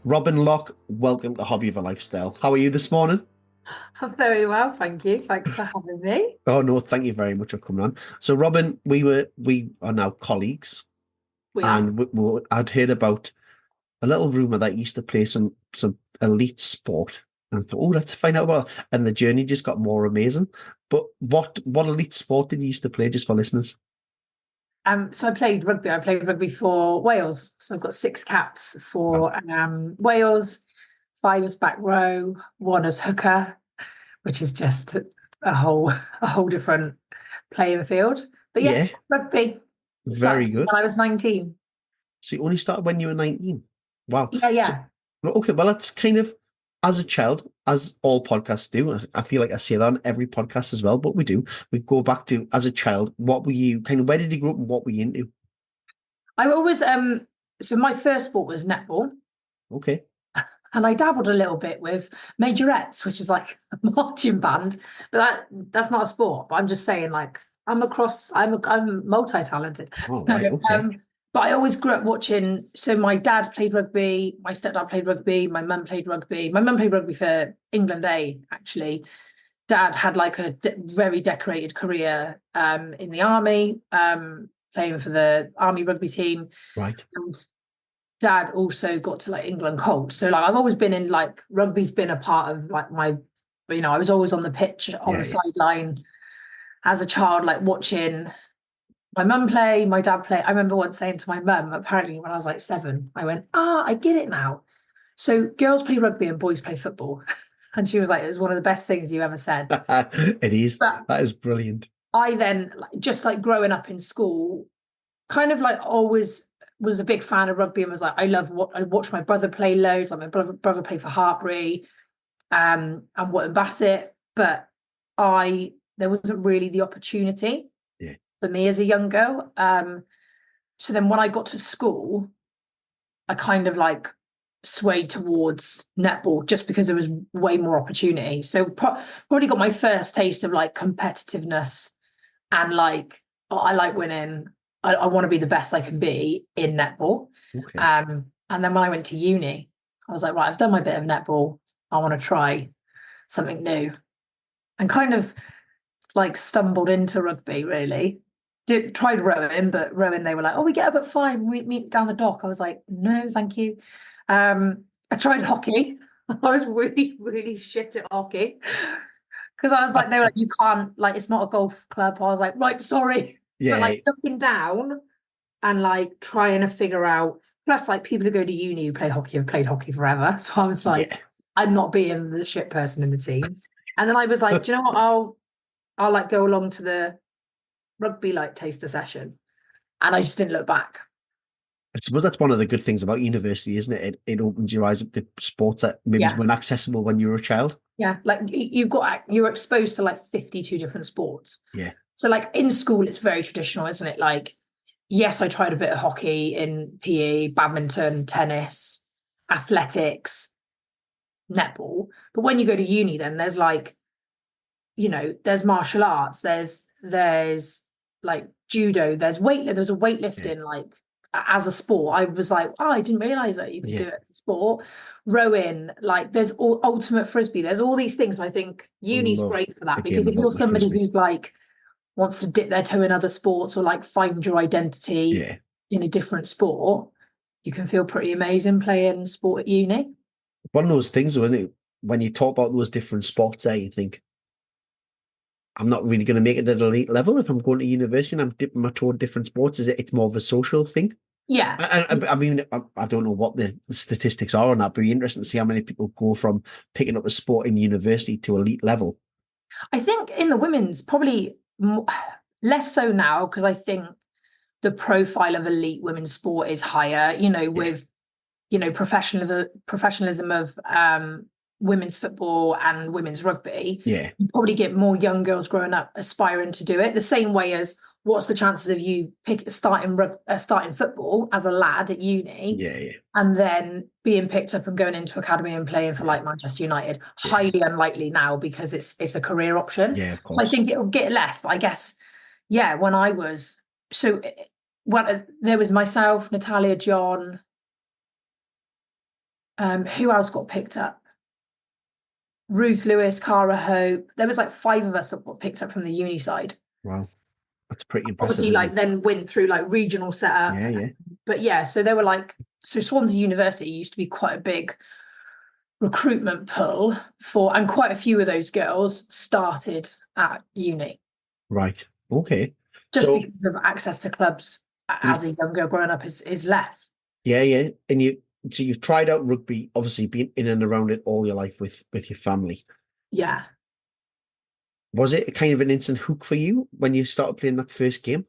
Robyn Lock, welcome to Hobby of a Lifestyle. How are you this morning? I'm very well, thank you. Thanks for having me. Oh no, thank you very much for coming on. So, Robyn, we are now colleagues, We are. and I'd heard about a little rumor that you used to play some elite sport, and I thought, oh, let's find out about. And the journey just got more amazing. But what elite sport did you used to play, just for listeners? So I played rugby. I played rugby for Wales. So I've got 6 caps Wow. for Wales, 5 as back row, 1 as hooker, which is just a whole different playing field. But yeah, Yeah, rugby very started good. when I was 19. So you only started when you were 19. Wow. Yeah, So, yeah. well, okay, well, that's kind of as a child, as all podcasts do. I feel like I say that on every podcast as well, but we do. We go back to as a child, what were you kind of, where did you grow up and what were you into? I always so my first sport was netball. Okay. And I dabbled a little bit with majorettes, which is like a marching band, but that's not a sport. But I'm just saying, like, I'm multi-talented. All No, right. Okay. but I always grew up watching. So my dad played rugby, my stepdad played rugby, my mum played rugby. My mum played rugby for England A, actually. Dad had like a very decorated career in the army, playing for the army rugby team. Right. And dad also got to like England Colts. So like I've always been in like rugby's been a part of like my, I was always on the pitch on Yeah. the Yeah. sideline as a child, like watching my mum play, my dad play. I remember once saying to my mum, apparently when I was like 7, I went, I get it now. So girls play rugby and boys play football. And she was like, it was one of the best things you ever said. It is. But That is brilliant. I then just like growing up in school, kind of like always was a big fan of rugby and was like, I love what I watched my brother play loads. Like my brother played for Hartbury, and Wotton Bassett, but I there wasn't really the opportunity Yeah. for me as a young girl. So then when I got to school, I kind of like swayed towards netball just because there was way more opportunity. So probably got my first taste of like competitiveness and like, oh, I like winning. I want to be the best I can be in netball. Okay. And then when I went to uni, I was like, right, I've done my bit of netball. I want to try something new. And kind of like stumbled into rugby, really. Tried rowing, but rowing, they were like, oh, we get up at 5 and we meet down the dock. I was like, no, thank you. I tried hockey. I was really, really shit at hockey. Because I was like, they were like, you can't, like, it's not a golf club. I was like, right, sorry. But Yeah. like looking down and like trying to figure out, plus like people who go to uni who play hockey have played hockey forever. So I was like, Yeah. I'm not being the shit person in the team. And then I was like, do you know what? I'll like go along to the rugby like taster session. And I just didn't look back. I suppose that's one of the good things about university, isn't it? It opens your eyes up to sports that maybe Yeah. weren't accessible when you were a child. Yeah. Like you're exposed to like 52 different sports. Yeah. So like in school, it's very traditional, isn't it? Like, yes, I tried a bit of hockey in PE, badminton, tennis, athletics, netball. But when you go to uni, then there's like, there's martial arts, there's like judo, there's a Yeah. weightlifting like as a sport. I was like, oh, I didn't realize that you could do Yeah. it as a sport. Rowing, like there's all ultimate frisbee, there's all these things. So I think I uni's love great for that the because game if of you're ultimate somebody frisbee. who's like wants to dip their toe in other sports or like find your identity Yeah. in a different sport, you can feel pretty amazing playing sport at uni. One of those things when you talk about those different sports there, you think, I'm not really going to make it at elite level if I'm going to university and I'm dipping my toe in different sports. It's more of a social thing? Yeah. I mean, I don't know what the statistics are on that, but it'd be interesting to see how many people go from picking up a sport in university to elite level. I think in the women's, probably less so now because I think the profile of elite women's sport is higher, Yeah. with, professionalism of women's football and women's rugby. Yeah. You probably get more young girls growing up aspiring to do it the same way as what's the chances of you starting football as a lad at uni Yeah. Yeah. and then being picked up and going into academy and playing for Yeah. like Manchester United, Yeah. highly unlikely now because it's a career option. Yeah, of So I course. think it will get less. But I guess, yeah, when I was so when there was myself, Natalia, John, Who else got picked up? Ruth Lewis, Cara Hope. There was like 5 of us that got picked up from the uni side. Wow. That's pretty impressive, Obviously, isn't like it? then went through like regional setup. Yeah, yeah. But yeah, so they were like, so Swansea University used to be quite a big recruitment pull for, and quite a few of those girls started at uni Right. Okay. just So, because of access to clubs as a young girl growing up is less. yeah, yeah. And so you've tried out rugby, obviously been in and around it all your life with your family. Yeah. Was it kind of an instant hook for you when you started playing that first game,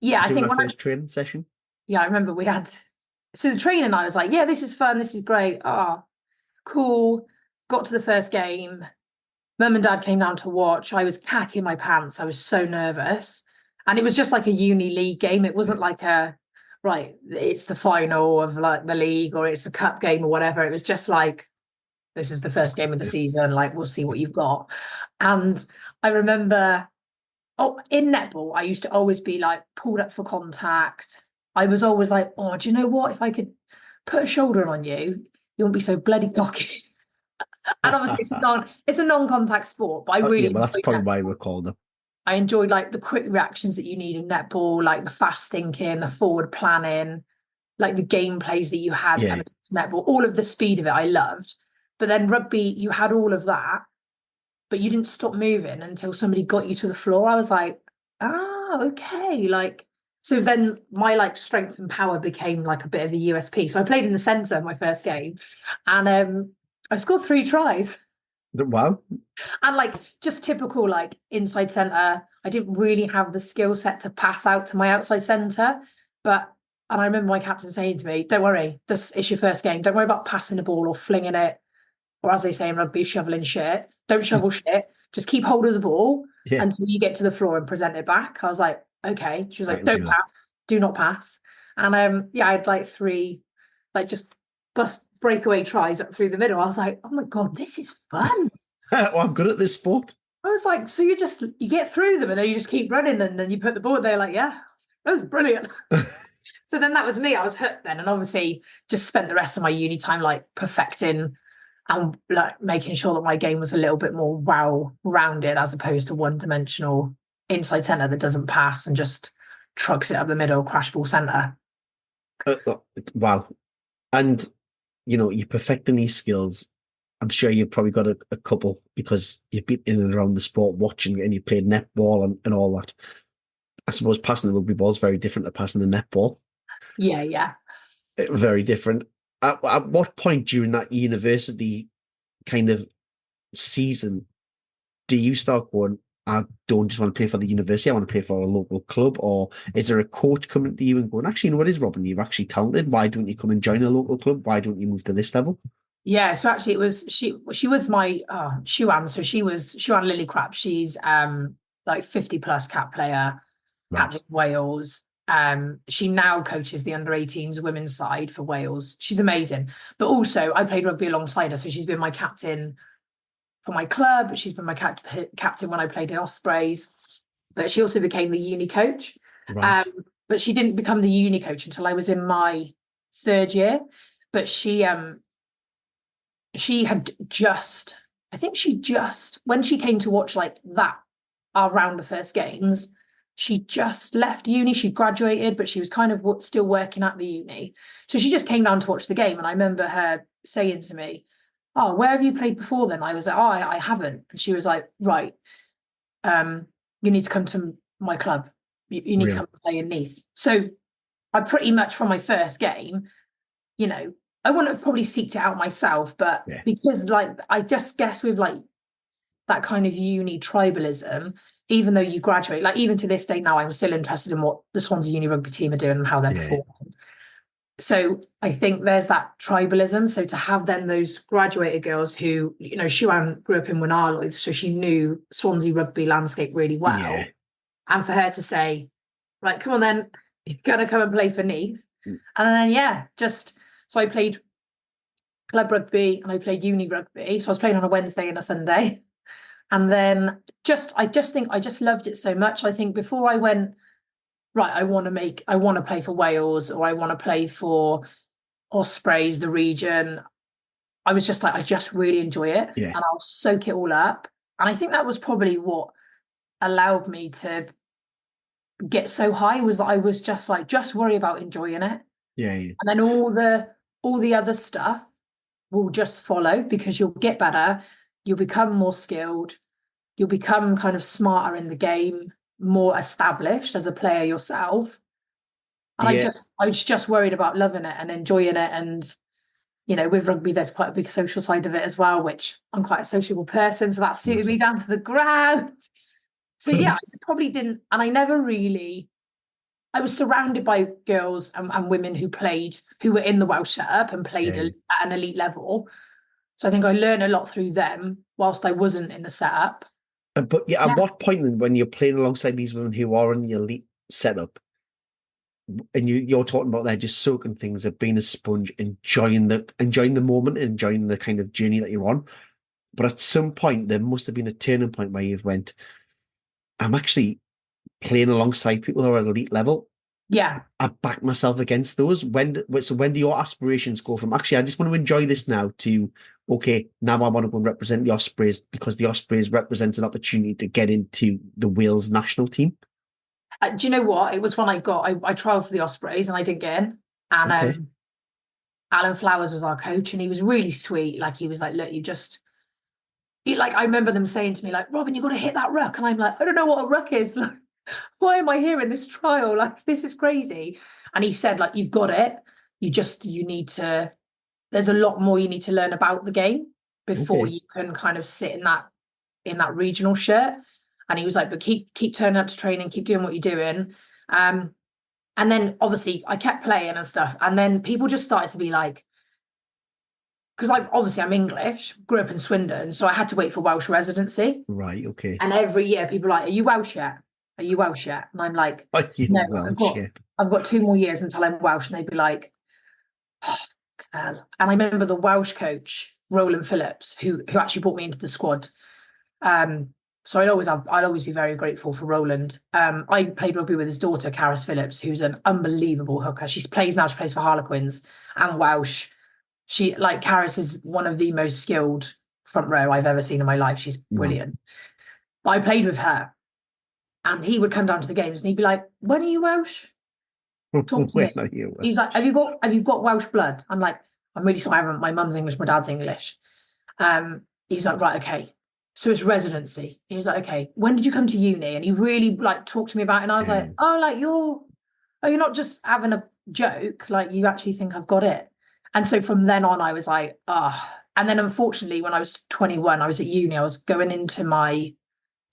Yeah, I doing think that first training session? I remember we had, so the training, I was like, yeah, this is fun, this is great. Ah, cool. Got to the first game. Mum and Dad came down to watch. I was cacking my pants. I was so nervous. And it was just like a uni league game. It wasn't like right, it's the final of like the league or it's a cup game or whatever. It was just like, this is the first game of the Yeah. season. Like, we'll see what you've got. And I remember, in netball, I used to always be like pulled up for contact. I was always like, oh, do you know what? If I could put a shoulder on you, you won't be so bloody cocky. And obviously it's a non-contact sport, but I really Yeah, well, that's enjoyed probably that. why we're called them. I enjoyed like the quick reactions that you need in netball, like the fast thinking, the forward planning, like the game plays that you had Yeah. coming to netball, all of the speed of it I loved. But then rugby, you had all of that, but you didn't stop moving until somebody got you to the floor. I was like, okay. Like, so then my like strength and power became like a bit of a USP. So I played in the centre my first game and I scored 3 tries. Wow. And like just typical like inside centre. I didn't really have the skill set to pass out to my outside centre. And I remember my captain saying to me, don't worry, it's your first game. Don't worry about passing the ball or flinging it, or as they say in rugby, shoveling shit. Don't shovel shit. Just keep hold of the ball Yeah, until you get to the floor and present it back. I was like, okay. She was I like, can do don't that. pass, do not pass. And I had like 3 like just bust breakaway tries up through the middle. I was like, oh my God, this is fun. Well, I'm good at this sport. I was like, so you get through them and then you just keep running and then you put the ball there, like, yeah, that was brilliant. So then that was me. I was hooked then, and obviously just spent the rest of my uni time like perfecting and like making sure that my game was a little bit more well-rounded as opposed to one-dimensional inside centre that doesn't pass and just trucks it up the middle, crash ball centre. Wow. And, you're perfecting these skills. I'm sure you've probably got a couple because you've been in and around the sport watching and you played netball and all that. I suppose passing the rugby ball is very different to passing the netball. Yeah. Very different. At what point during that university kind of season do you start going, I don't just want to play for the university, I want to play for a local club? Or is there a coach coming to you and going, actually, what is Robyn? You're actually talented. Why don't you come and join a local club? Why don't you move to this level? Yeah, so actually it was she was my Shuan. So she was Shuan Lillycrap. She's like 50 plus cap player, Right. captain Wales. She now coaches the under-18s women's side for Wales. She's amazing. But also I played rugby alongside her. So she's been my captain for my club. She's been my captain when I played in Ospreys. But she also became the uni coach. Right. But she didn't become the uni coach until I was in my 3rd year. But she had just, I think she just, when she came to watch like that around the first games, she just left uni. She graduated, but she was kind of still working at the uni. So she just came down to watch the game. And I remember her saying to me, oh, where have you played before then? I was like, oh, I haven't. And she was like, right, you need to come to my club. You need to Real. come and play in Neath. So I pretty much from my first game, I wouldn't have probably seeked it out myself, but Yeah. because like I just guess with like that kind of uni tribalism, even though you graduate, like even to this day now, I'm still interested in what the Swansea Uni rugby team are doing and how they're performing. So I think there's that tribalism. So to have then those graduated girls who, Shuan grew up in Wynarloedd, so she knew Swansea rugby landscape really well. Yeah. And for her to say, right, come on then, you're gonna come and play for Neath. And then so I played club rugby and I played uni rugby. So I was playing on a Wednesday and a Sunday. And then I just loved it so much. I think before I went, right, I want to play for Wales or I want to play for Ospreys, the region. I was just like, I just really enjoy it and Yeah, I'll soak it all up. And I think that was probably what allowed me to get so high, was that I was just like, just worry about enjoying it. yeah, yeah. And then all the other stuff will just follow, because you'll get better, you'll become more skilled, you'll become kind of smarter in the game, more established as a player yourself. And Yeah, I was just worried about loving it and enjoying it. And, with rugby, there's quite a big social side of it as well, which I'm quite a sociable person. So that suited me massive. down to the ground. So yeah, I probably didn't, and I never really, I was surrounded by girls and women who were in the Welsh setup and played Yeah. at an elite level. So I think I learned a lot through them whilst I wasn't in the setup. But yeah, at Yeah. what point when you're playing alongside these women who are in the elite setup, and you're talking about they're just soaking things up, being a sponge, enjoying the moment, enjoying the kind of journey that you're on. But at some point, there must have been a turning point where you've went, I'm actually playing alongside people who are at elite level. Yeah. I back myself against those. When do your aspirations go from actually I just want to enjoy this now to okay, now I want to go and represent the Ospreys because the Ospreys represents an opportunity to get into the Wales national team? Do you know what? It was when I trialled for the Ospreys and I didn't get in. And Okay. Alan Flowers was our coach and he was really sweet. Like he was like, look, like I remember them saying to me, like, Robyn, you got to hit that ruck. And I'm like, I don't know what a ruck is. Like, why am I here in this trial? Like, this is crazy. And he said, like, you've got it. You need to, there's a lot more you need to learn about the game before Okay. you can kind of sit in that regional shirt. And he was like, but keep turning up to training, keep doing what you're doing. And then obviously I kept playing and stuff. And then people just started to be like, because I'm English, grew up in Swindon, so I had to wait for Welsh residency. Right. Okay. And every year people are like, are you Welsh yet? Are you Welsh yet? And I'm like, Are you no, Welsh? Yeah. I've got 2 more years until I'm Welsh. And they'd be like, oh, hell. And I remember the Welsh coach, Roland Phillips, who actually brought me into the squad. So I'd always be very grateful for Roland. I played rugby with his daughter, Caris Phillips, who's an unbelievable hooker. She plays for Harlequins and Welsh. Caris is one of the most skilled front row I've ever seen in my life. She's Wow. brilliant. But I played with her, and he would come down to the games and he'd be like, "When are you Welsh? Talk to When me." are you He's like, Welsh? "Have you got Welsh blood?" I'm like, "I'm really sorry, I haven't. My mum's English, my dad's English." He's like, "Right, okay." So it's residency. He was like, "Okay, when did you come to uni?" And he really like talked to me about it. And I was like, Um, "Oh, like you're not just having a joke. Like you actually think I've got it." And so from then on, I was like, ah. And then unfortunately, when I was 21, I was at uni. I was going into my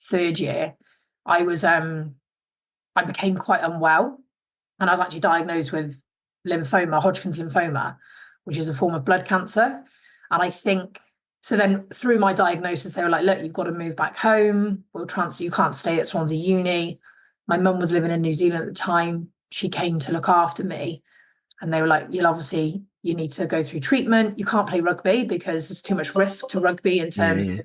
third year. I was I became quite unwell, and I was actually diagnosed with lymphoma, Hodgkin's lymphoma, which is a form of blood cancer. And I think so. Then through my diagnosis, they were like, "Look, you've got to move back home. We'll transfer. You can't stay at Swansea Uni." My mum was living in New Zealand at the time. She came to look after me, and they were like, you need to go through treatment. You can't play rugby because there's too much risk to rugby in yeah, terms of yeah.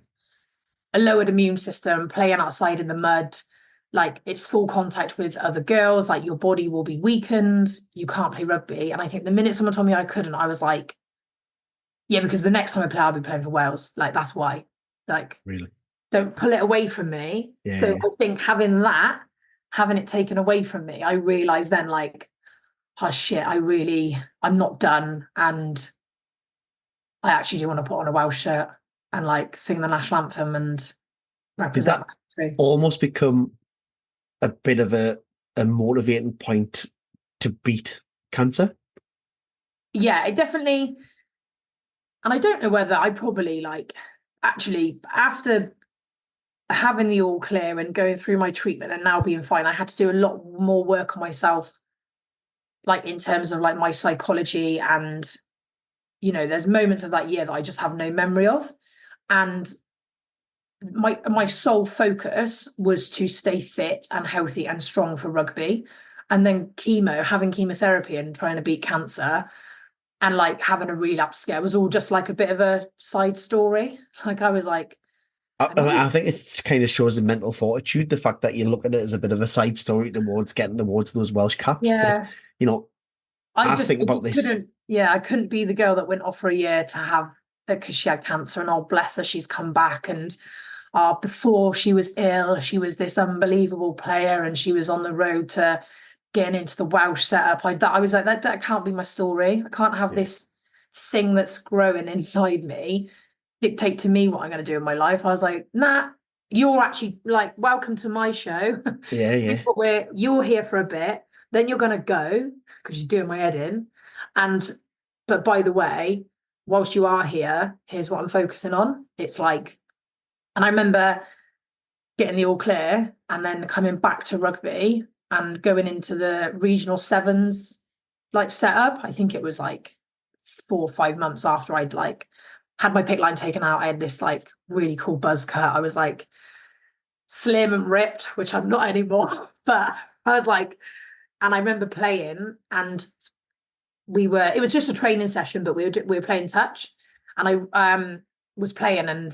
a lowered immune system, playing outside in the mud. Like it's full contact with other girls, like your body will be weakened. You can't play rugby. And I think the minute someone told me I couldn't, I was like, yeah, because the next time I play, I'll be playing for Wales. Like that's why. Like, Really. don't pull it away from me. Yeah, So yeah. I think having it taken away from me, I realized then like, oh shit, I'm not done. And I actually do want to put on a Welsh shirt and like sing the national anthem and Did represent my that country. almost become a bit of a motivating point to beat cancer? Yeah, it definitely, and I don't know whether I probably like actually after having the all clear and going through my treatment and now being fine, I had to do a lot more work on myself, like in terms of like my psychology. And there's moments of that year that I just have no memory of. And my sole focus was to stay fit and healthy and strong for rugby. And then having chemotherapy and trying to beat cancer and like having a relapse scare was all just like a bit of a side story. Like I was like, am I? I think it kind of shows a mental fortitude, the fact that you look at it as a bit of a side story towards getting towards those Welsh caps. But, Yeah. you know, I think I about just this. couldn't, yeah, I couldn't be the girl that went off for a year to have because she had cancer, and oh bless her, she's come back, and before she was ill, she was this unbelievable player, and she was on the road to getting into the Welsh setup. I was like, that can't be my story. I can't have this thing that's growing inside me dictate to me what I'm going to do in my life. I was like, nah, you're actually like, welcome to my show. Yeah, yeah. You're here for a bit, then you're going to go because you're doing my head in. But by the way, whilst you are here, here's what I'm focusing on. It's like, and I remember getting the all clear and then coming back to rugby and going into the regional sevens like setup. I think it was like 4 or 5 months after I'd like had my pick line taken out. I had this like really cool buzz cut. I was like slim and ripped, which I'm not anymore, but I was like, and I remember playing, and it was just a training session, but we were playing touch, and I was playing, and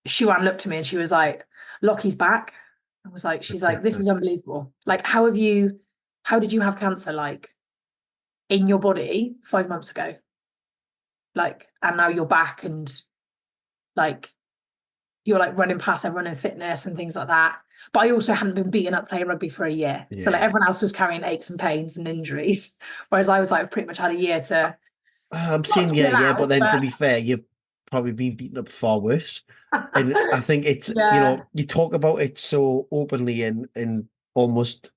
Shuan looked at me and she was like, Lockie's back. She's like, this is unbelievable. Like, how did you have cancer like in your body 5 months ago? Like, and now you're back, and like you're like running past everyone in fitness and things like that. But I also hadn't been beaten up playing rugby for a year. So like everyone else was carrying aches and pains and injuries. Whereas I was like, pretty much had a year to I'm seeing, but then to be fair, you've probably been beaten up far worse. And I think it's, you talk about it so openly and almost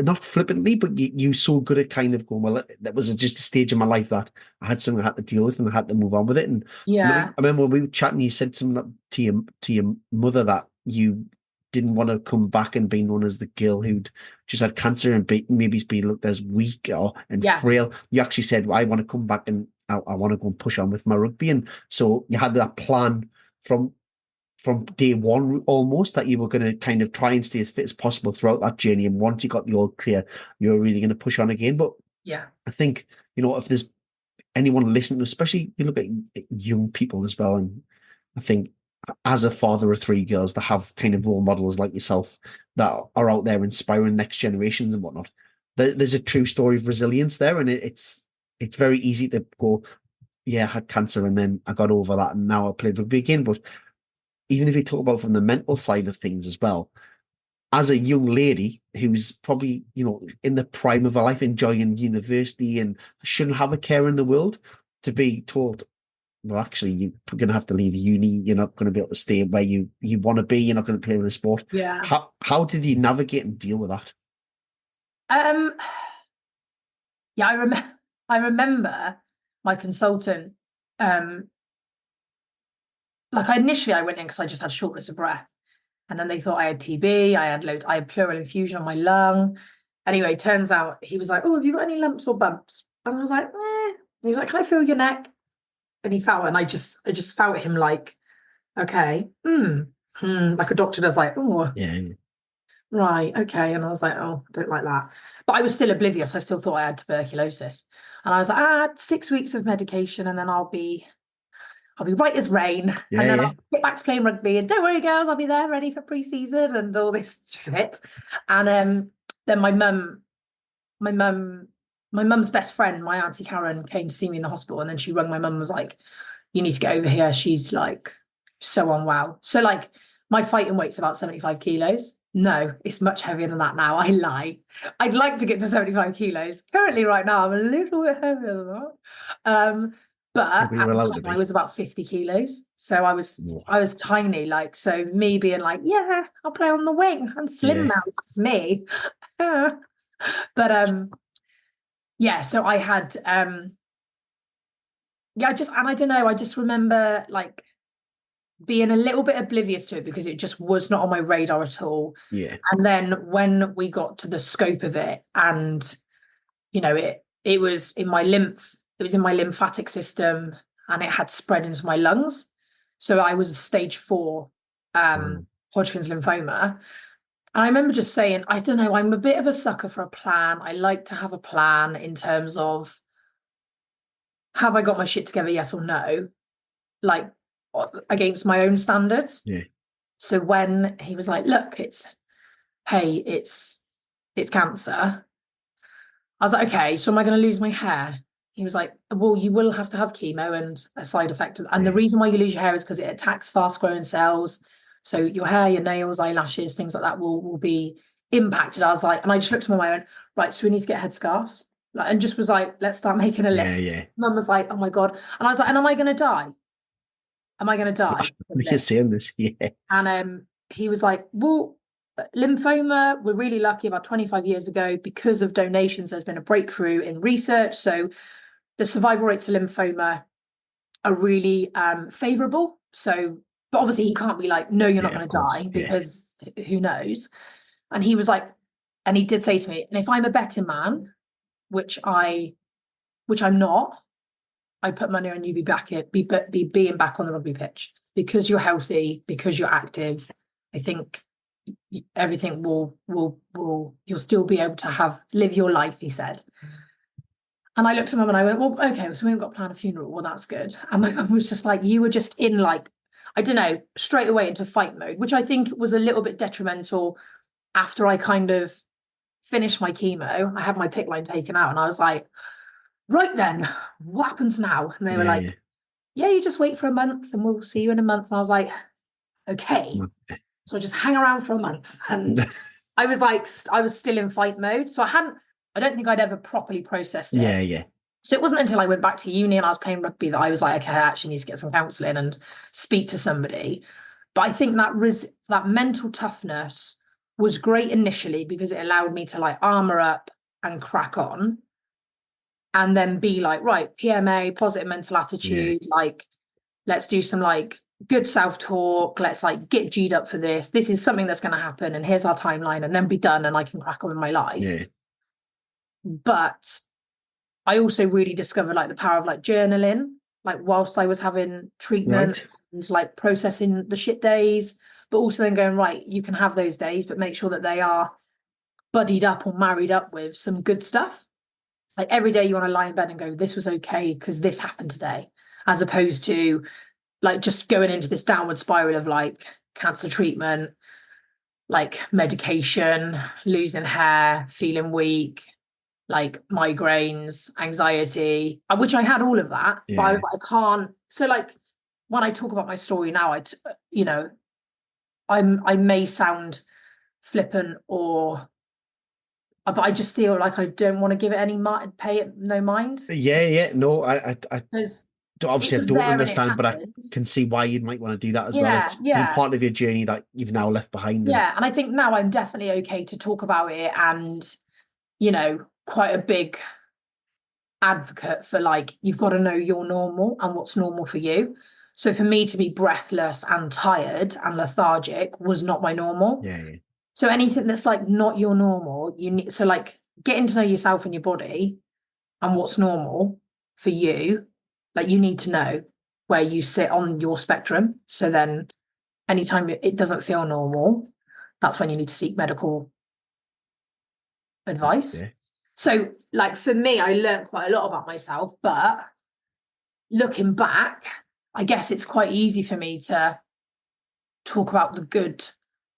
not flippantly, but you so good at kind of going, well, that was just a stage in my life that I had something I had to deal with and I had to move on with it. And I remember when we were chatting, you said something to your mother that you didn't want to come back and be known as the girl who'd just had cancer and maybe it's been looked as weak and frail. You actually said, well, I want to come back and I want to go and push on with my rugby. And so you had that plan from day one almost, that you were going to kind of try and stay as fit as possible throughout that journey. And once you got the all clear, you were really going to push on again. But I think, if there's anyone listening, especially you look at young people as well, and I think as a father of 3 girls, to have kind of role models like yourself that are out there inspiring next generations and whatnot, there's a true story of resilience there. And it's very easy to go, I had cancer and then I got over that and now I played rugby again. But even if you talk about from the mental side of things as well, as a young lady who's probably, in the prime of her life, enjoying university and shouldn't have a care in the world, to be told, well, actually, you're going to have to leave uni. You're not going to be able to stay where you want to be. You're not going to play the sport. Yeah. How did you navigate and deal with that? Yeah, I remember my consultant, initially I went in because I just had shortness of breath. And then they thought I had TB, I had pleural effusion on my lung. Anyway, turns out he was like, oh, have you got any lumps or bumps? And I was like, eh. He was like, can I feel your neck? And he felt it, and I just felt him like, okay, like a doctor does, like, oh, right, okay. And I was like, oh, I don't like that. But I was still oblivious. I still thought I had tuberculosis. And I was like, 6 weeks of medication, and then I'll be right as rain. And then I'll get back to playing rugby. And don't worry, girls, I'll be there ready for pre-season and all this shit. And then my mum's best friend, my auntie Karen, came to see me in the hospital, and then she rang my mum and was like, you need to get over here. She's like so unwell. So like my fighting weight's about 75 kilos. No, it's much heavier than that now. I lie. I'd like to get to 75 kilos. Currently, right now, I'm a little bit heavier than that. But at the time, I was about 50 kilos. So I was tiny. Like, so me being like, yeah, I'll play on the wing. I'm slim now. It's me. But so I had I don't know, I just remember like being a little bit oblivious to it because it just was not on my radar at all. And then when we got to the scope of it, and it was in my lymphatic system, and it had spread into my lungs. So I was stage 4 Hodgkin's lymphoma. And I remember just saying, I don't know, I'm a bit of a sucker for a plan. I like to have a plan in terms of, have I got my shit together, yes or no? Like, against my own standards. So when he was like, look, it's cancer, I was like, okay, so am I going to lose my hair? he was like, well, you will have to have chemo and a side effect. And the reason why you lose your hair is because it attacks fast growing cells. So your hair, your nails, eyelashes, things like that will be impacted. I was like, and I just looked at my mum and I went, right, so we need to get headscarves. Like, and just was like, let's start making a list. Yeah. Mum was like, oh my God. And I was like, and am I going to die? Am I going to die? You're saying this, yeah. And he was like, well, lymphoma, we're really lucky about 25 years ago, because of donations, there's been a breakthrough in research. So the survival rates of lymphoma are really favorable. So, but obviously he can't be like, no, you're not going to die, because who knows? And he was like, and he did say to me, and if I'm a betting man, which I'm not, I put money on you being back on the rugby pitch, because you're healthy, because you're active. I think everything will you'll still be able to live your life, he said. And I looked at mum and I went, well, okay, so we haven't got to plan a funeral. Well, that's good. And my mum was just like, you were just in, like, I don't know, straight away into fight mode, which I think was a little bit detrimental. After I kind of finished my chemo, I had my PICC line taken out and I was like, right then, what happens now? And they were like, yeah, you just wait for a month and we'll see you in a month. And I was like, okay. So I just hang around for a month. And I was like, I was still in fight mode. So I don't think I'd ever properly processed it. Yeah. So it wasn't until I went back to uni and I was playing rugby that I was like, okay, I actually need to get some counselling and speak to somebody. But I think that mental toughness was great initially, because it allowed me to like armour up and crack on, and then be like, right, PMA, positive mental attitude, like, let's do some like good self-talk, let's like get G'd up for this. This is something that's going to happen, and here's our timeline, and then be done, and I can crack on with my life. Yeah. But I also really discovered like the power of like journaling, like whilst I was having treatment, and like processing the shit days, but also then going, right, you can have those days, but make sure that they are buddied up or married up with some good stuff. Like every day you want to lie in bed and go, this was okay because this happened today, as opposed to like just going into this downward spiral of like cancer treatment, like medication, losing hair, feeling weak, like migraines, anxiety, which I had all of that, but I was like, I can't. So like when I talk about my story now, I may sound flippant but I just feel like I don't want to give it pay it no mind. No, I obviously I don't understand, but I can see why you might want to do that as well. It's been part of your journey that you've now left behind. And I think now I'm definitely okay to talk about it, and quite a big advocate for like, you've got to know you're normal and what's normal for you. So for me to be breathless and tired and lethargic was not my normal. So anything that's like not your normal, you need, so like getting to know yourself and your body and what's normal for you, like you need to know where you sit on your spectrum. So then anytime it doesn't feel normal, that's when you need to seek medical advice. So like for me, I learned quite a lot about myself, but looking back, I guess it's quite easy for me to talk about the good,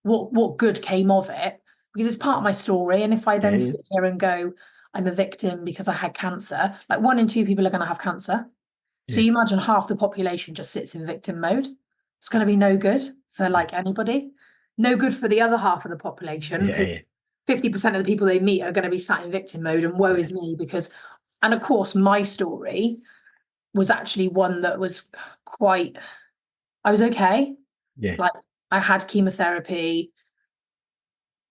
what good came of it, because it's part of my story. And if I then sit here and go, I'm a victim because I had cancer, like 1 in 2 people are going to have cancer. So you imagine half the population just sits in victim mode. It's going to be no good for like anybody, no good for the other half of the population, because 50% of the people they meet are going to be sat in victim mode and woe is me, because, and of course my story was actually one that was I was okay. Like I had chemotherapy.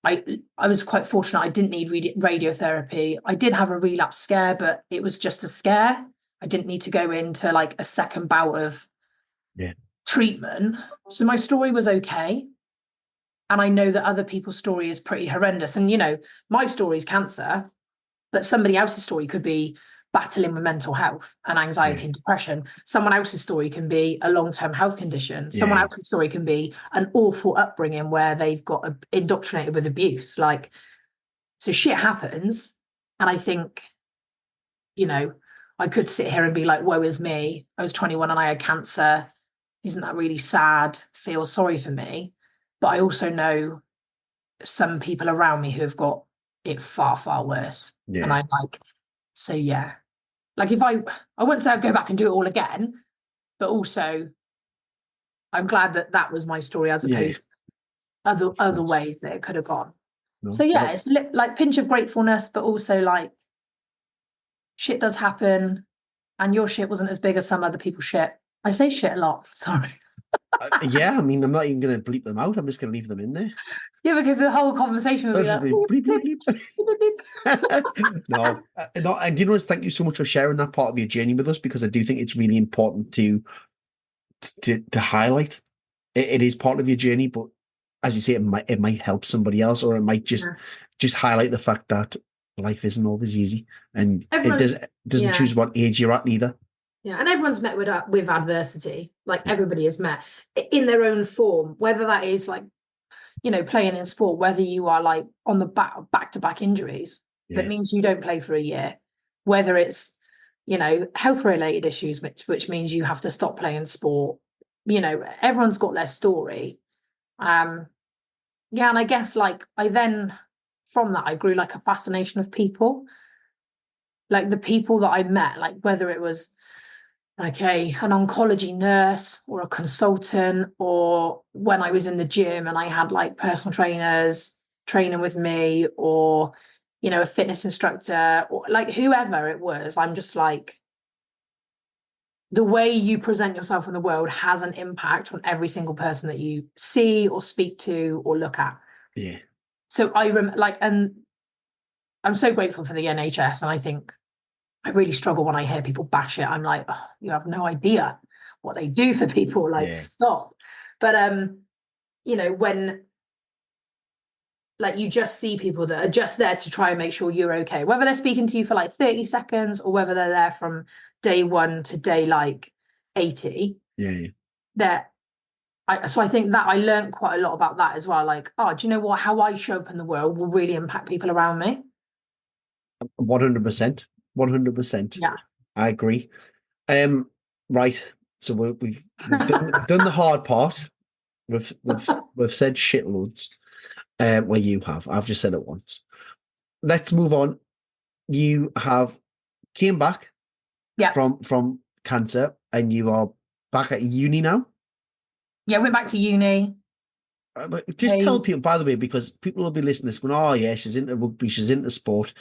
I was quite fortunate. I didn't need radiotherapy. I did have a relapse scare, but it was just a scare. I didn't need to go into like a second bout of treatment. So my story was okay. And I know that other people's story is pretty horrendous. And, my story is cancer, but somebody else's story could be battling with mental health and anxiety and depression. Someone else's story can be a long-term health condition. Someone else's story can be an awful upbringing where they've got indoctrinated with abuse. Like, so shit happens. And I think, I could sit here and be like, woe is me. I was 21 and I had cancer. Isn't that really sad? Feel sorry for me. But I also know some people around me who have got it far, far worse. And I'm like, so like if I wouldn't say I'd go back and do it all again, but also I'm glad that was my story as Yeah, opposed to other course. ways that it could have gone. No, So yeah, well, it's like pinch of gratefulness, but also like shit does happen, and your shit wasn't as big as some other people's shit. I say shit a lot, sorry. yeah, I mean, I'm not even going to bleep them out. I'm just going to leave them in there. Yeah, because the whole conversation would I'll be just like be bleep, bleep, bleep. bleep, bleep. No, no, and you know, thank you so much for sharing that part of your journey with us, because I do think it's really important to highlight. It is part of your journey, but as you say, it might help somebody else, or it might just highlight the fact that life isn't always easy, and it doesn't choose what age you're at either. Yeah, and everyone's met with adversity. Like everybody has met in their own form, whether that is like, playing in sport, whether you are like on the back-to-back injuries, that means you don't play for a year, whether it's, health-related issues, which means you have to stop playing sport. Everyone's got their story. And I guess like from that I grew like a fascination of people, like the people that I met, like whether it was like an oncology nurse or a consultant, or when I was in the gym and I had like personal trainers training with me, or a fitness instructor, or like whoever it was. I'm just like, the way you present yourself in the world has an impact on every single person that you see or speak to or look at. Yeah. So and I'm so grateful for the NHS, and I think I really struggle when I hear people bash it. I'm like, oh, you have no idea what they do for people. Like, stop. But when like you just see people that are just there to try and make sure you're okay, whether they're speaking to you for like 30 seconds or whether they're there from day 1 to day like 80. So I think that I learned quite a lot about that as well. Like, oh, do you know what? How I show up in the world will really impact people around me. 100%. 100%. Yeah. I agree. Right. So we've done the hard part. We've said shitloads. Well, you have. I've just said it once. Let's move on. You have came back from cancer, and you are back at uni now. Yeah, went back to uni. But just tell people, by the way, because people will be listening to this going, oh yeah, she's into rugby, she's into sport.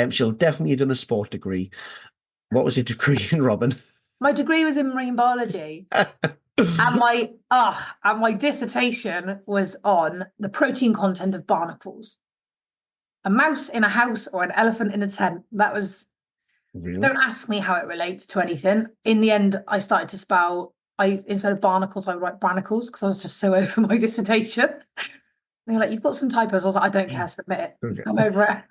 She'll definitely have done a sport degree. What was your degree in, Robyn? My degree was in marine biology. and my dissertation was on the protein content of barnacles. A mouse in a house or an elephant in a tent. That was Really? Don't ask me how it relates to anything. In the end, I started to spell, instead of barnacles, I would write branacles, because I was just so over my dissertation. They were like, you've got some typos. I was like, I don't care, submit it. Okay. I'm over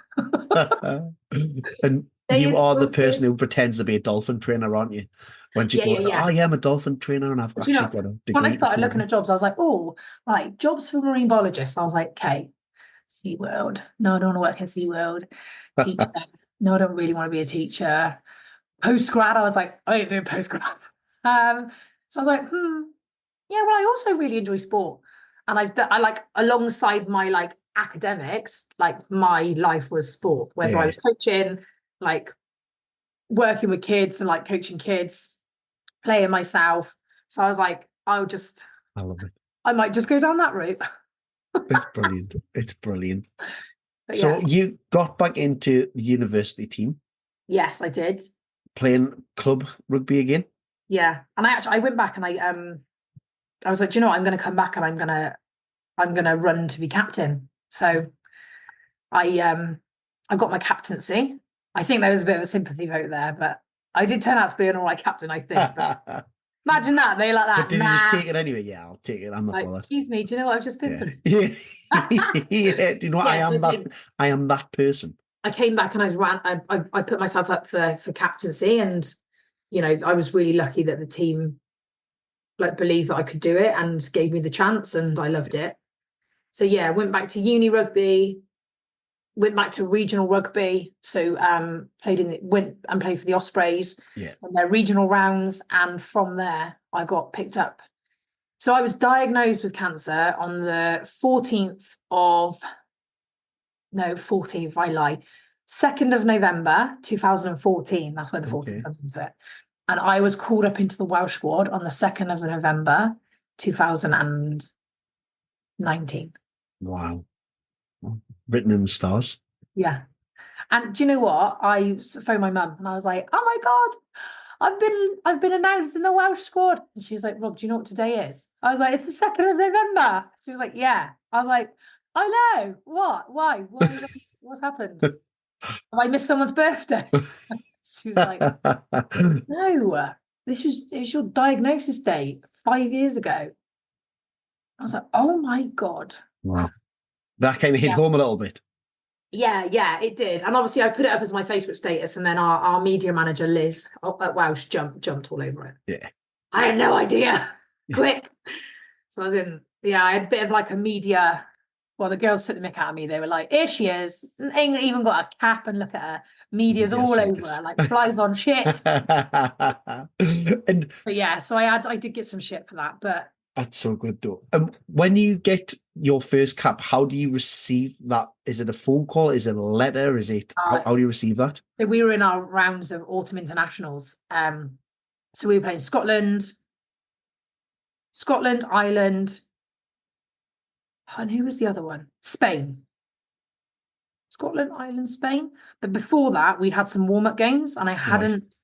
it. And you are the person who pretends to be a dolphin trainer, aren't you? When she goes, oh yeah, I'm a dolphin trainer and I've actually got a degree. When I started looking at jobs, I was like, oh, right, jobs for marine biologists. I was like, okay, SeaWorld. No, I don't want to work in SeaWorld. Teacher. No, I don't really want to be a teacher. Post-grad, I was like, I ain't doing post-grad. So I was like, yeah, well, I also really enjoy sport. And I like, alongside my like academics, like my life was sport, whether I was coaching, like working with kids and like coaching kids, playing myself. So I was like, I love it. I might just go down that route. It's brilliant. It's brilliant. So you got back into the university team? Yes, I did. Playing club rugby again? Yeah. And I went back and I was like, do you know what? I'm going to come back and I'm going to run to be captain. So I got my captaincy. I think there was a bit of a sympathy vote there, but I did turn out to be an all right captain, I think. But imagine that. They like that. But did you just take it anyway? Yeah, I'll take it. I'm not bothered. Excuse me, do you know what I've just been through? Yeah. Do you know what? I am that person. I came back and I put myself up for captaincy, and I was really lucky that the team like believed that I could do it and gave me the chance, and I loved it. So yeah, went back to uni rugby, went back to regional rugby. So went and played for the Ospreys in their regional rounds, and from there I got picked up. So I was diagnosed with cancer on the 14th, I lie, 2nd of November 2014. That's where the 14 comes into it. And I was called up into the Welsh squad on the 2nd of November 2019. Wow. Written in the stars. Yeah. And do you know what? I phoned my mum and I was like, "Oh my God, I've been announced in the Welsh squad." And she was like, "Rob, do you know what today is?" I was like, "It's the 2nd of November." She was like, "Yeah." I was like, "I know. What? Why? What's happened? Have I missed someone's birthday?" She was like, "No, it's your diagnosis date 5 years ago." I was like, "Oh my God." Wow. That kind of hit Yeah. home a little bit. Yeah, it did. And obviously I put it up as my Facebook status, and then our media manager, Liz at Welsh, jumped all over it. Yeah. I had no idea. Quick. So I was I had a bit of like a media. Well, the girls took the mick out of me. They were like, "Here she is. Ain't even got a cap, and look at her. Media's Media all circus. over her, like flies on shit." And But yeah, so I did get some shit for that. But that's so good though. When you get your first cap, how do you receive that? Is it a phone call? Is it a letter? Is it how do you receive that? so we were in our rounds of autumn internationals. So we were playing Scotland, Ireland, and who was the other one? Spain. Scotland, Ireland, Spain. But before that, we'd had some warm-up games, and I hadn't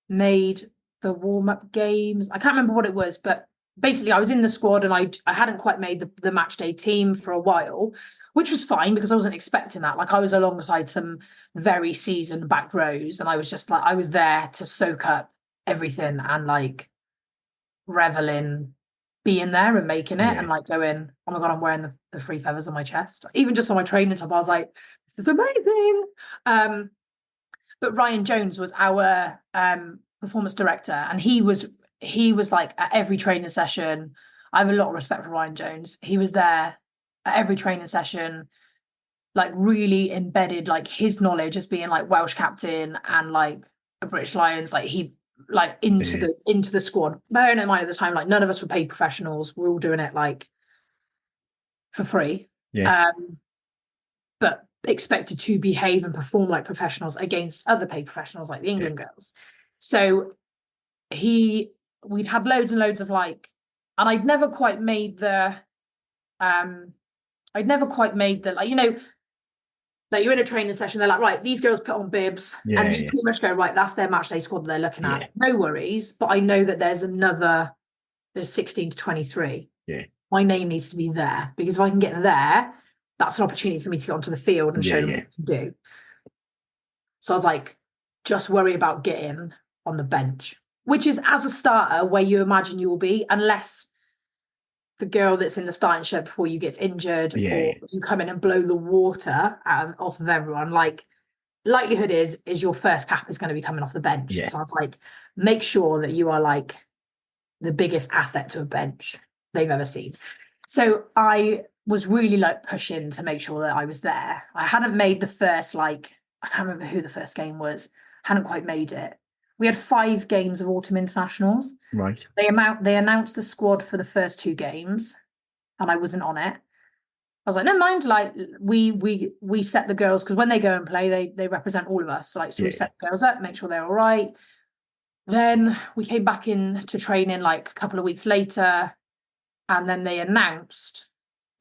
made the warm-up games. I can't remember what it was, but basically I was in the squad and I hadn't quite made the match day team for a while, which was fine because I wasn't expecting that. Like I was alongside some very seasoned back rows, and I was just like, I was there to soak up everything and like revel in being there and making it, and like going, "Oh my God, I'm wearing the free feathers on my chest." Even just on my training top, I was like, "This is amazing." But Ryan Jones was our performance director, and he was like at every training session. I have a lot of respect for Ryan Jones. He was there at every training session, like really embedded like his knowledge as being like Welsh captain and like a British Lions, like he like into the squad. Bearing in mind at the time, like none of us were paid professionals. We're all doing it like for free. But expected to behave and perform like professionals against other paid professionals like the England girls. So we'd had loads and loads of like, and I'd never quite made the like, like you're in a training session, they're like, "Right, these girls put on bibs," and you pretty much go, "Right, that's their match day squad that they're looking at. No worries." But I know that there's 16 to 23. My name needs to be there, because if I can get there, that's an opportunity for me to get onto the field and show them what I can do. So I was like, just worry about getting on the bench, which is as a starter where you imagine you will be, unless the girl that's in the starting shirt before you gets injured, or you come in and blow the water off of everyone. Like, likelihood is your first cap is going to be coming off the bench. So I was like, make sure that you are like the biggest asset to a bench they've ever seen. So I was really like pushing to make sure that I was there. I hadn't made the first, like, I can't remember who the first game was, hadn't quite made it. We had 5 games of autumn internationals. Right. They announced the squad for the first 2 games, and I wasn't on it. I was like, never mind. Like we set the girls, because when they go and play, they represent all of us. So we set the girls up, make sure they're all right. Then we came back into training like a couple of weeks later, and then they announced,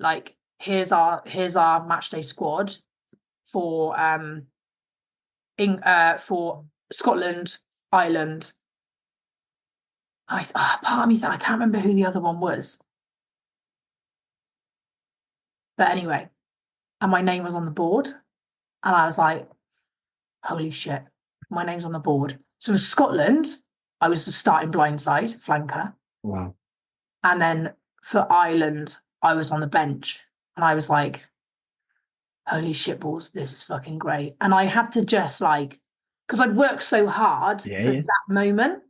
like, here's our match day squad for Scotland, Ireland. Part of me thought, I can't remember who the other one was. But anyway, and my name was on the board, and I was like, holy shit, my name's on the board. So Scotland, I was the starting blindside flanker. Wow. And then for Ireland, I was on the bench, and I was like, holy shit balls, this is fucking great. And I had to just like, because I'd worked so hard for that moment,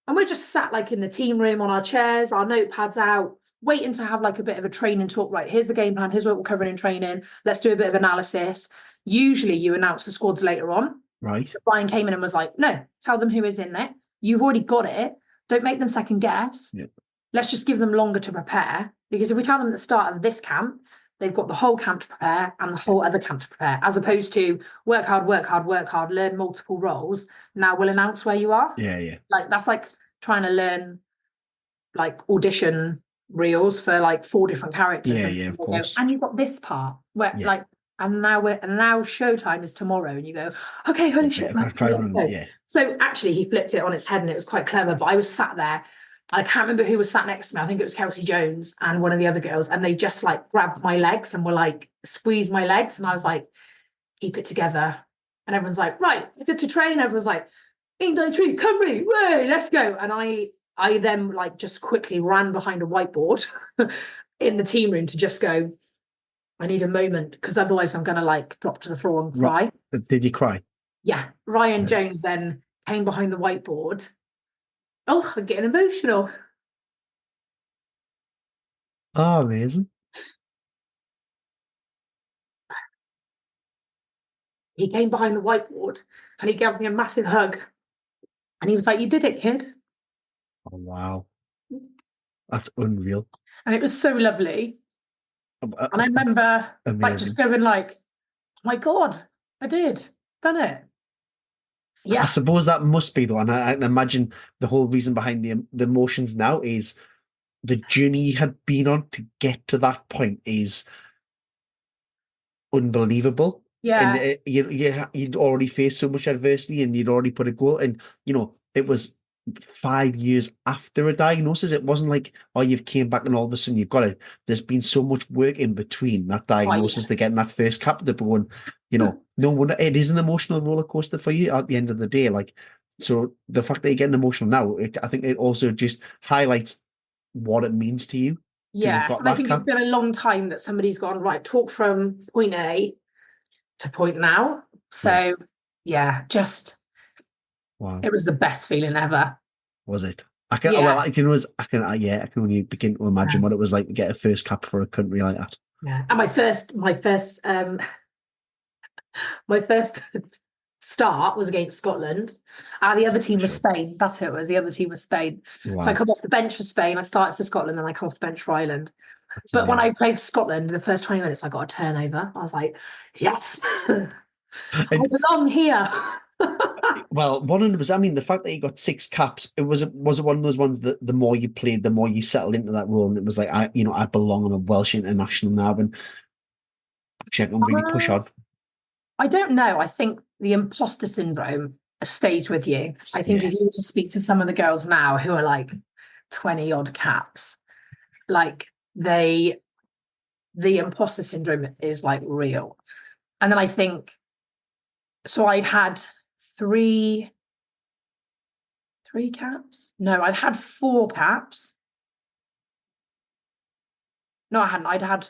and we're just sat like in the team room on our chairs, our notepads out, waiting to have like a bit of a training talk. Right, here's the game plan, here's what we're covering in training, let's do a bit of analysis. Usually you announce the squads later on. Right. So Brian came in and was like, no, tell them who is in there. You've already got it. Don't make them second guess. Let's just give them longer to prepare, because if we tell them at the start of this camp, they've got the whole camp to prepare and the whole other camp to prepare, as opposed to work hard, work hard, work hard, learn multiple roles. Now we'll announce where you are. Yeah. Like that's like trying to learn like audition reels for like 4 different characters. Yeah, of course. And you've got this part where Yeah. like, and now showtime is tomorrow, and you go, okay, holy shit. I'm gonna try running, yeah. So actually he flipped it on its head and it was quite clever, but I was sat there. I can't remember who was sat next to me. I think it was Kelsey Jones and one of the other girls. And they just like grabbed my legs and were like, squeeze my legs. And I was like, keep it together. And everyone's like, right, good to train. Everyone's like, England tree, Cymru, way, let's go. And I then like just quickly ran behind a whiteboard in the team room to just go, I need a moment, because otherwise I'm going to like drop to the floor and cry. Did you cry? Yeah. Ryan Jones then came behind the whiteboard. Oh, I'm getting emotional. Oh, amazing. He came behind the whiteboard and he gave me a massive hug. And he was like, you did it, kid. Oh, wow. That's unreal. And it was so lovely. And I remember like just going like, oh my God, I did. Done it. Yeah. I suppose that must be though. And I can imagine the whole reason behind the emotions now is the journey you had been on to get to that point is unbelievable. Yeah. And you'd already faced so much adversity and you'd already put a goal. And, it was 5 years after a diagnosis. It wasn't like, oh, you've came back and all of a sudden you've got it. There's been so much work in between that diagnosis to getting that first cap to going, no wonder it is an emotional roller coaster for you at the end of the day. Like, so the fact that you're getting emotional now, I think it also just highlights what it means to you. Yeah. And I think it's been a long time that somebody's gone, right, talk from point A to point now. So yeah, just wow. It was the best feeling ever. Was it? I can only begin to imagine what it was like to get a first cap for a country like that. Yeah. And my first start was against Scotland. The other team was Spain. That's who it was. The other team was Spain. Wow. So I come off the bench for Spain. I started for Scotland, and I come off the bench for Ireland. That's amazing. When I played for Scotland, the first 20 minutes, I got a turnover. I was like, yes, I belong here. Well, 100%. I mean, the fact that you got 6 caps, was it one of those ones that the more you played, the more you settled into that role, and it was like, I belong on a Welsh international now, and actually I can really push on. I don't know. I think the imposter syndrome stays with you. I think if you were to speak to some of the girls now who are like 20 odd caps, like the imposter syndrome is like real. And then I think, so I'd had 3 caps. No, I'd had 4 caps. No, I hadn't. I'd had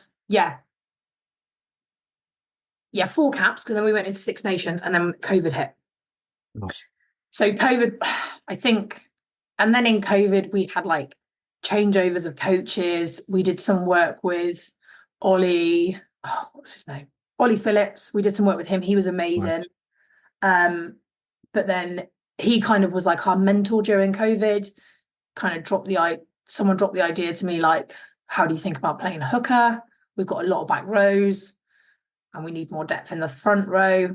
4 caps, because then we went into 6 Nations and then COVID hit. Oh. So COVID, I think, and then in COVID we had like changeovers of coaches. We did some work with Ollie. Oh, what's his name? Ollie Phillips. We did some work with him. He was amazing. Right. But then he kind of was like our mentor during COVID. Kind of someone dropped the idea to me, like, how do you think about playing a hooker? We've got a lot of back rows and we need more depth in the front row.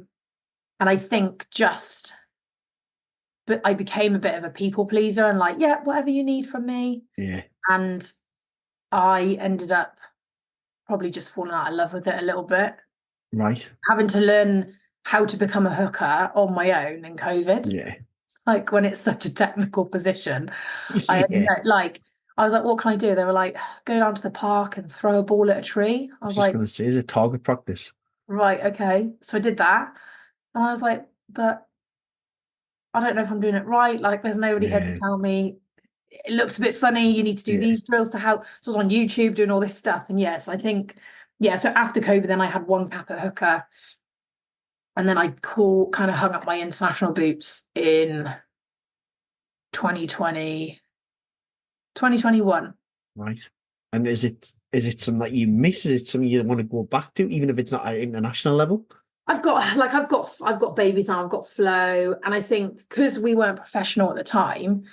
And I think but I became a bit of a people pleaser and like, yeah, whatever you need from me. Yeah. And I ended up probably just falling out of love with it a little bit. Right. Having to learn how to become a hooker on my own in COVID. Yeah. It's like when it's such a technical position. I was like, what can I do? They were like, go down to the park and throw a ball at a tree. I was just going to say, is it target practice? Right, okay. So I did that. And I was like, but I don't know if I'm doing it right. Like, there's nobody here to tell me. It looks a bit funny. You need to do these drills to help. So I was on YouTube doing all this stuff. And so I think, so after COVID, then I had 1 cap at hooker. And then I kind of hung up my international boots in 2021. Right. And is it something that you miss? Is it something you want to go back to, even if it's not at international level? I've got babies now. I've got Flo, and I think because we weren't professional at the time,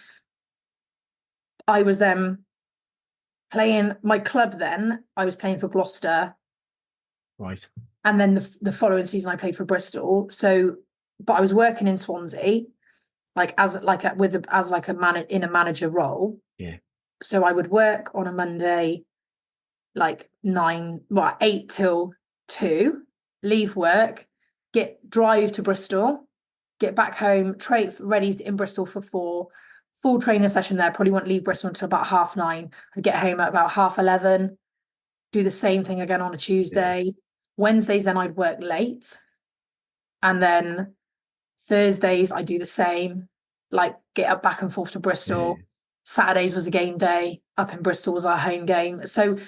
I was playing my club. Then I was playing for Gloucester, Right. And then the following season I played for Bristol. So, but I was working in Swansea, like as a manager role. Yeah. So I would work on a Monday, like 8 till 2, leave work, drive to Bristol, get back home, ready in Bristol for 4, full training session there. Probably won't leave Bristol until about 9:30. I'd get home at about 11:30, do the same thing again on a Tuesday. Yeah. Wednesdays, then I'd work late. And then Thursdays, I do the same, like get up back and forth to Bristol. Yeah. Saturdays was a game day. Up in Bristol was our home game. So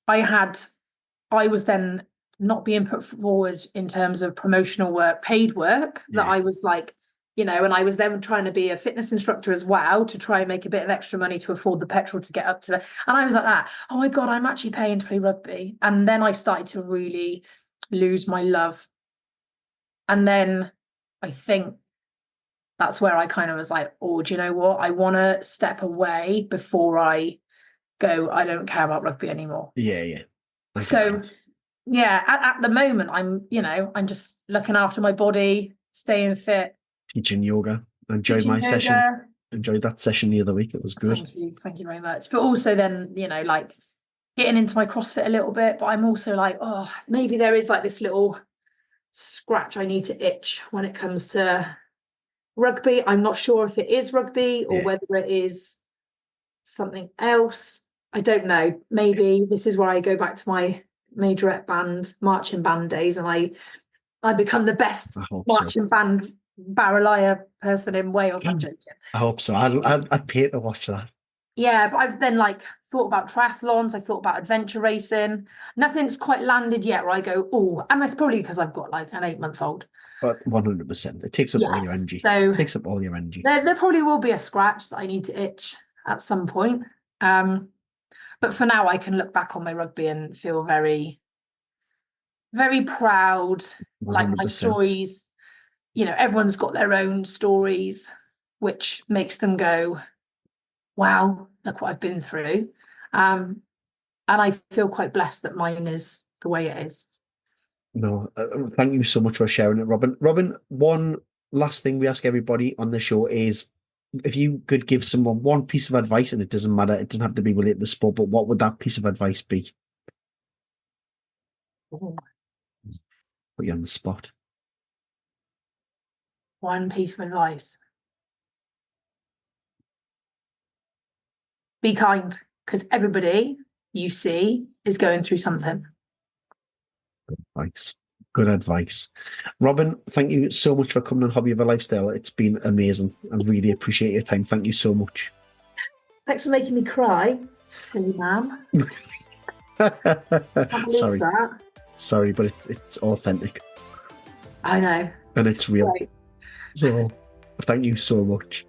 I was then not being put forward in terms of promotional work, paid work, that I was like, and I was then trying to be a fitness instructor as well to try and make a bit of extra money to afford the petrol to get up to and I was like that, oh my God, I'm actually paying to play rugby. And then I started to really lose my love. And then I think that's where I kind of was like, oh, do you know what? I want to step away before I go, I don't care about rugby anymore. Yeah. So yeah, at the moment, I'm just looking after my body, staying fit. Teaching yoga. Enjoyed my session. Enjoyed that session the other week. It was good. Thank you very much. But also then, like getting into my CrossFit a little bit, but I'm also like, oh, maybe there is like this little scratch I need to itch when it comes to rugby. I'm not sure if it is rugby or whether it is something else. I don't know. Maybe this is where I go back to my majorette band, marching band days, and I become the best marching band barrelier person in Wales. I'm joking. I hope so. I'd pay to watch that. Yeah, but I've then thought about triathlons. I thought about adventure racing. Nothing's quite landed yet where I go, oh, and that's probably because I've got an 8-month-old. But 100%. It takes up all your energy. So it takes up all your energy. There probably will be a scratch that I need to itch at some point. But for now, I can look back on my rugby and feel very, very proud. 100%. Like my stories, everyone's got their own stories, which makes them go, wow, look what I've been through. And I feel quite blessed that mine is the way it is. No, thank you so much for sharing it, Robyn. Robyn, one last thing we ask everybody on the show is, if you could give someone one piece of advice, and it doesn't matter, it doesn't have to be related to sport, but what would that piece of advice be? Ooh. Put you on the spot. One piece of advice. Be kind, because everybody you see is going through something. Good advice. Good advice. Robyn, thank you so much for coming on Hobby of a Lifestyle. It's been amazing. I really appreciate your time. Thank you so much. Thanks for making me cry, silly man. Sorry. Sorry, but it's authentic. I know. And it's real. Right. So, thank you so much.